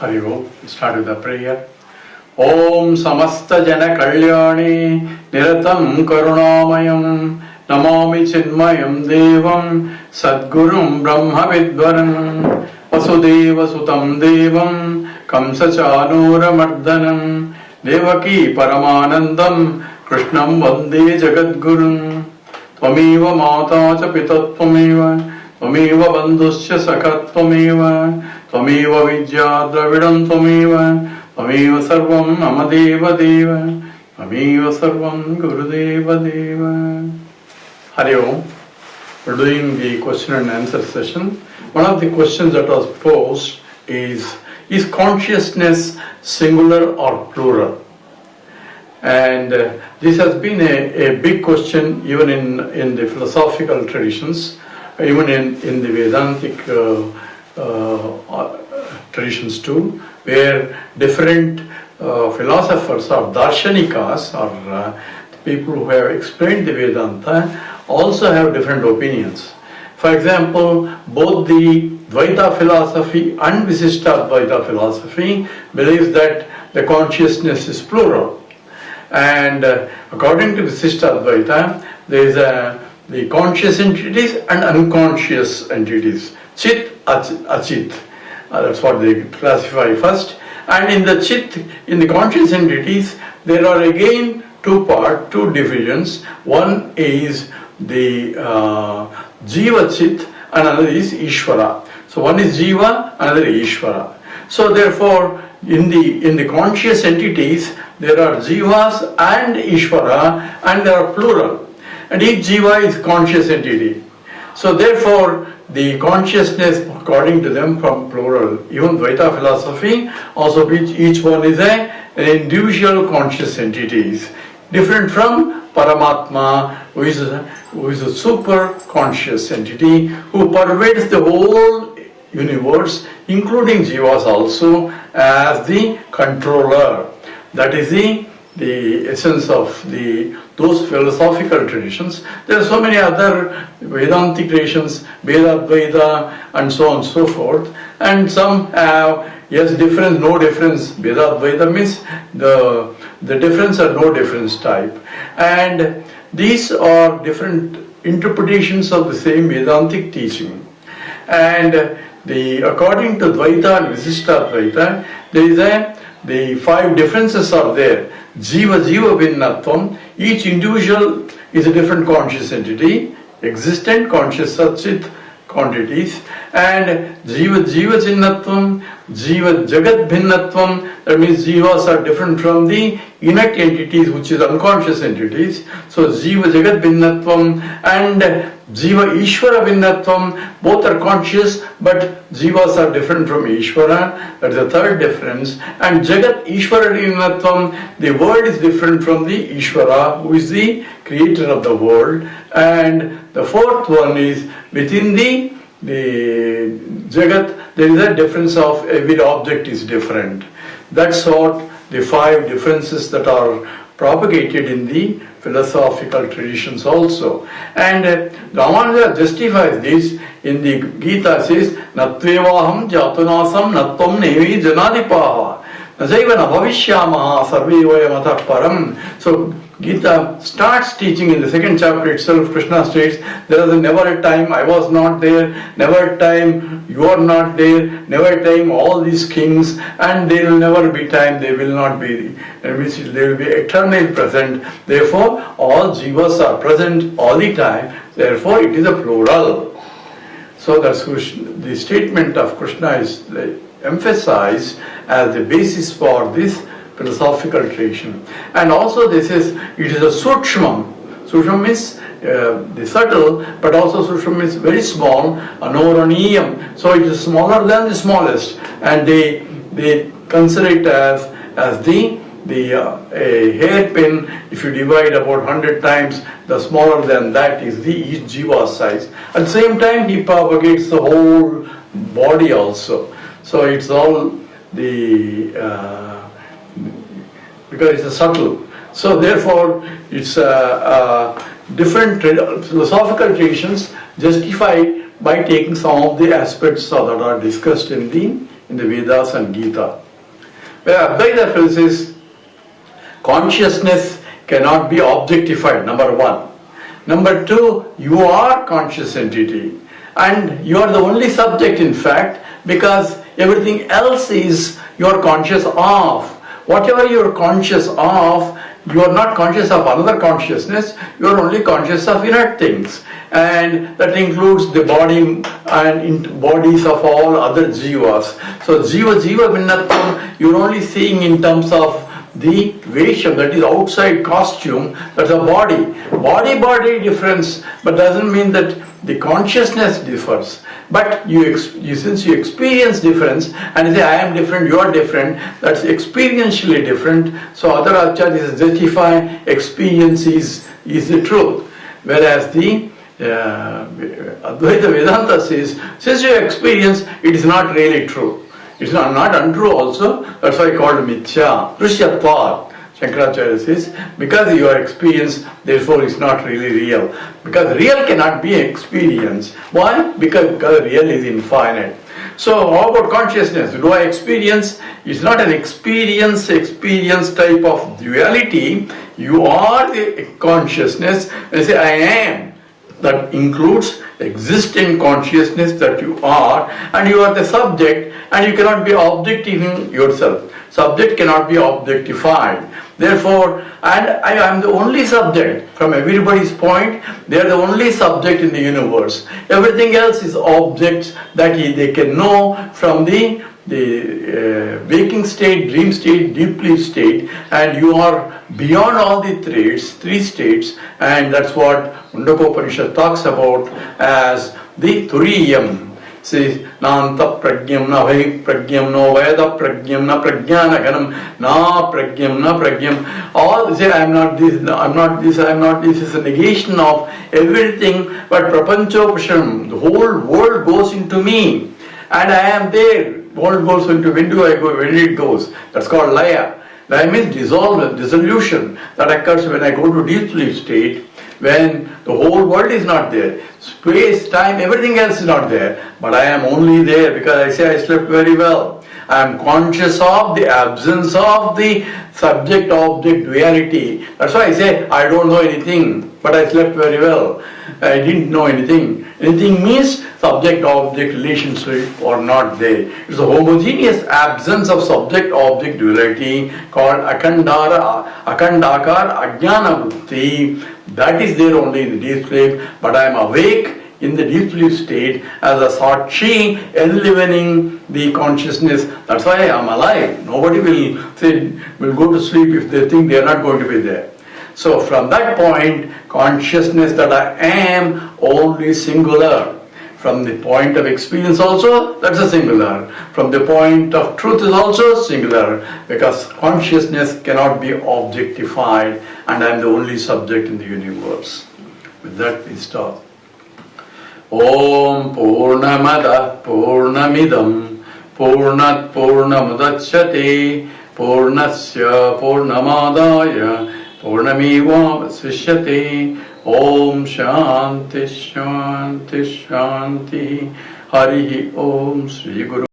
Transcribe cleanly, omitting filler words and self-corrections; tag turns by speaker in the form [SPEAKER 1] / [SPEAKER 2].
[SPEAKER 1] Hari Om. Start with the prayer. Om Samasta Jana Kalyani Niratam Karunamayam Namami Chinmayam Devam Sadgurum Brahma Vidvaram Vasudeva Sutam Devam Kamsachanura Mardanam Devaki Paramanandam Krishnam Vande Jagadgurum Tvameva Mata Cha Pitattvameva Tvameva Bandhusya Sakattvameva Tvameva Vidya Dravidam Tvameva Tvameva Sarvam Amadeva Deva Tvameva Sarvam Gurudeva Deva. Hari Om. We're doing the question and answer session. One of the questions that was posed is consciousness singular or plural? And this has been a big question even in the philosophical traditions, even in the Vedantic traditions too, where different philosophers or darshanikas or people who have explained the Vedanta also have different opinions. For example, both the Advaita philosophy and Visishta Advaita philosophy believes that the consciousness is plural. And according to Visishta Advaita, there is the conscious entities and unconscious entities. Chit, achit. That's what they classify first. And in the chit, in the conscious entities, there are again two divisions. One is the Jiva Chit, and another is Ishvara. So one is Jiva, another is Ishvara. So therefore, in the conscious entities, there are Jivas and Ishvara, and they are plural. And each Jiva is conscious entity. So therefore, the consciousness, according to them, from plural. Even Dvaita philosophy, also each one is an individual conscious entities, different from Paramatma, who is a super conscious entity who pervades the whole universe, including Jivas also, as the controller. That is the essence of those philosophical traditions. There are so many other Vedantic traditions, Veda, Advaita, and so on and so forth. And some have, yes, difference, no difference. Veda, Advaita means the difference or no difference type. And these are different interpretations of the same Vedantic teaching. And according to Dvaita and Visishta Advaita, there is the five differences are there. Jiva Vinnatvam, each individual is a different conscious entity, existent conscious Satchit quantities, and Jiva Chinnatvam, Jiva Jagat Bhinnatvam, that means Jivas are different from the inert entities, which is unconscious entities. So Jiva Jagat Bhinnatvam and Jiva Ishvara Bhinnatvam, both are conscious, but Jivas are different from Ishvara. That is the third difference. And Jagat Ishvara Bhinnatvam, the world is different from the Ishvara, who is the creator of the world. And the fourth one is within the Jagat, there is a difference of every object is different. That's what the five differences that are propagated in the philosophical traditions also. And Ramanuja justifies this in the Gita, says, Natvevaham jatunasam natvam nevi janadipaha nasaiva na bhavishyamaha sarve vayam atah param. So Gita starts teaching in the second chapter itself. Krishna states, there is never a time I was not there, never a time you are not there, never a time all these kings, and there will never be time they will not be, which they will be eternally present. Therefore, all jivas are present all the time. Therefore, it is a plural. So that's the statement of Krishna is emphasized as the basis for this philosophical tradition. And also it is a sutshmam. Sutshmam means the subtle, but also sutshmam means very small, anoraniyam. So it is smaller than the smallest, and they consider it as a hairpin. If you divide about 100 times, the smaller than that is the each jiva size. At the same time, he propagates the whole body also. So it's all because it's a subtle. So therefore, it's different philosophical traditions justified by taking some of the aspects that are discussed in in the Vedas and Gita. Where Advaita feels is consciousness cannot be objectified, number one. Number two, you are conscious entity and you are the only subject in fact, because everything else is you are conscious of. Whatever you are conscious of, you are not conscious of another consciousness, you are only conscious of inert things. And that includes the body and bodies of all other jivas. So jiva vinnatvam, you are only seeing in terms of the vesham, that is outside costume, that's a body. Body difference, but doesn't mean that the consciousness differs. But since you experience difference and you say I am different, you are different, that's experientially different. So other acharyas justify experience is the truth. Whereas the Advaita Vedanta says, since you experience, it is not really true. It's not untrue also, that's why called mithya, drishyatvat. Shankaracharya says, because you are experienced, therefore it's not really real. Because real cannot be experience. Why? Because real is infinite. So how about consciousness? Do I experience? It's not an experience type of duality. You are the consciousness. They say I am. That includes existing consciousness that you are, and you are the subject, and you cannot be objectifying yourself. Subject cannot be objectified. Therefore, and I am the only subject. From everybody's point, they are the only subject in the universe. Everything else is objects that they can know from the waking state, dream state, deep sleep state, and you are beyond all the three states, and that's what Mundaka Upanishad talks about as the Turiyam. Says, Nanta pragyam na vai pragyam no veda pragyam na pragyana ganam na pragyam. All say I am not this, I am not this, I am not this is a negation of everything, but prapanchopasham, the whole world goes into me, and I am there. World goes into, when do I go, when it goes. That's called laya. Laya means dissolution that occurs when I go to deep sleep state, when the whole world is not there. Space, time, everything else is not there. But I am only there because I say I slept very well. I am conscious of the absence of the subject-object duality. That's why I say I don't know anything, but I slept very well. I didn't know anything. Anything means subject-object relationship or not there. It's a homogeneous absence of subject-object duality called akandakar ajnanavrutti. That is there only in the deep sleep, but I am awake in the deep sleep state as a sakshi enlivening the consciousness. That's why I am alive. Nobody will go to sleep if they think they are not going to be there. So from that point, consciousness that I am only singular. From the point of experience also, that's a singular. From the point of truth is also singular, because consciousness cannot be objectified, and I am the only subject in the universe. With that we stop. Om Purnamada Purnamidam Purnat Purnamudachyate Purnasya Purnamadaya Purnameva Vasishyate. Om Shanti Shanti Shanti. Hari Om Sri Guru